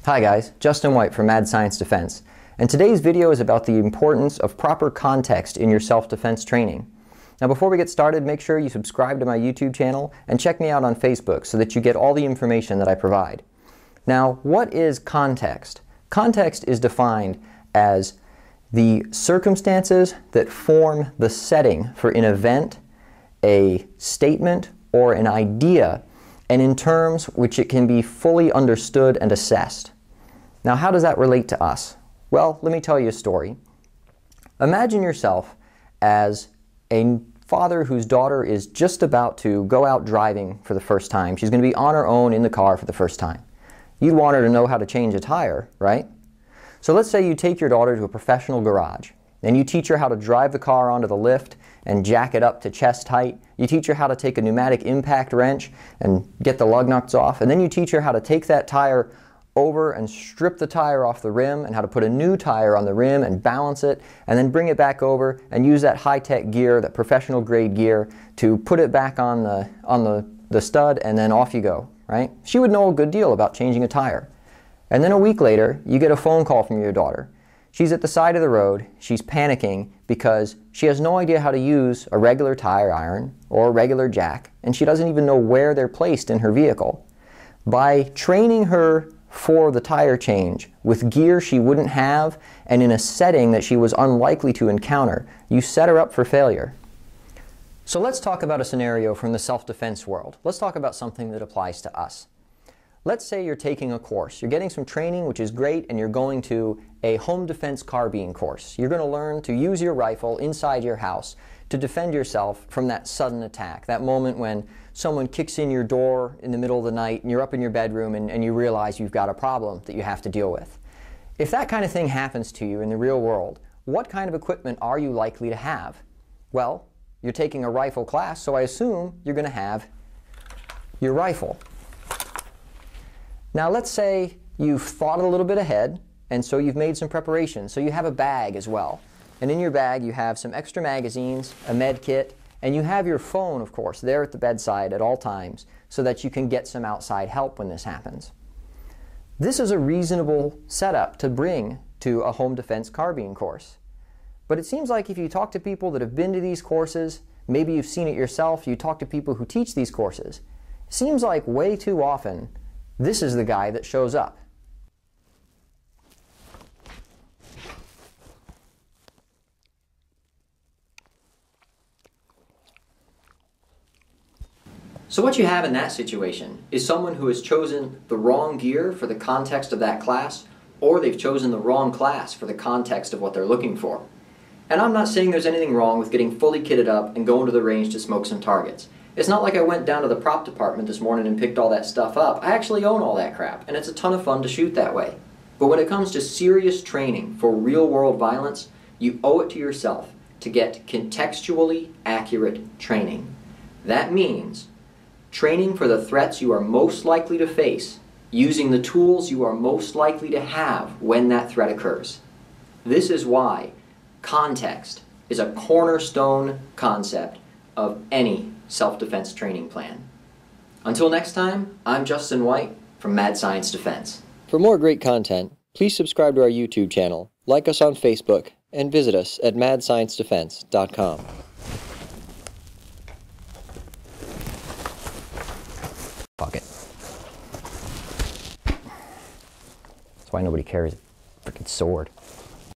Hi guys, Justin White from Mad Science Defense, and today's video is about the importance of proper context in your self-defense training. Now before we get started, make sure you subscribe to my YouTube channel and check me out on Facebook so that you get all the information that I provide. Now, what is context? Context is defined as the circumstances that form the setting for an event, a statement, or an idea, and in terms which it can be fully understood and assessed. Now, how does that relate to us? Well, let me tell you a story. Imagine yourself as a father whose daughter is just about to go out driving for the first time. She's going to be on her own in the car for the first time. You'd want her to know how to change a tire, right? So let's say you take your daughter to a professional garage and you teach her how to drive the car onto the lift and jack it up to chest height. You teach her how to take a pneumatic impact wrench and get the lug nuts off, and then you teach her how to take that tire over and strip the tire off the rim and how to put a new tire on the rim and balance it and then bring it back over and use that high-tech gear, that professional grade gear, to put it back on the stud, and then off you go, right? She would know a good deal about changing a tire. And then a week later, you get a phone call from your daughter. She's at the side of the road, she's panicking because she has no idea how to use a regular tire iron or a regular jack, and she doesn't even know where they're placed in her vehicle. By training her for the tire change with gear she wouldn't have and in a setting that she was unlikely to encounter, you set her up for failure. So let's talk about a scenario from the self-defense world. Let's talk about something that applies to us. Let's say you're taking a course. You're getting some training, which is great, and you're going to a home defense carbine course. You're going to learn to use your rifle inside your house to defend yourself from that sudden attack, that moment when someone kicks in your door in the middle of the night and you're up in your bedroom and you realize you've got a problem that you have to deal with. If that kind of thing happens to you in the real world, what kind of equipment are you likely to have? Well, you're taking a rifle class, so I assume you're going to have your rifle. Now let's say you've thought a little bit ahead, and so you've made some preparations. So you have a bag as well. And in your bag you have some extra magazines, a med kit, and you have your phone, of course, there at the bedside at all times so that you can get some outside help when this happens. This is a reasonable setup to bring to a home defense carbine course. But it seems like if you talk to people that have been to these courses, maybe you've seen it yourself, you talk to people who teach these courses, it seems like way too often this is the guy that shows up. So what you have in that situation is someone who has chosen the wrong gear for the context of that class, or they've chosen the wrong class for the context of what they're looking for. And I'm not saying there's anything wrong with getting fully kitted up and going to the range to smoke some targets. It's not like I went down to the prop department this morning and picked all that stuff up. I actually own all that crap, and it's a ton of fun to shoot that way. But when it comes to serious training for real-world violence, you owe it to yourself to get contextually accurate training. That means training for the threats you are most likely to face, using the tools you are most likely to have when that threat occurs. This is why context is a cornerstone concept of any self-defense training plan. Until next time, I'm Justin White from Mad Science Defense. For more great content, please subscribe to our YouTube channel, like us on Facebook, and visit us at madsciencedefense.com. Fuck it. That's why nobody carries a freaking sword.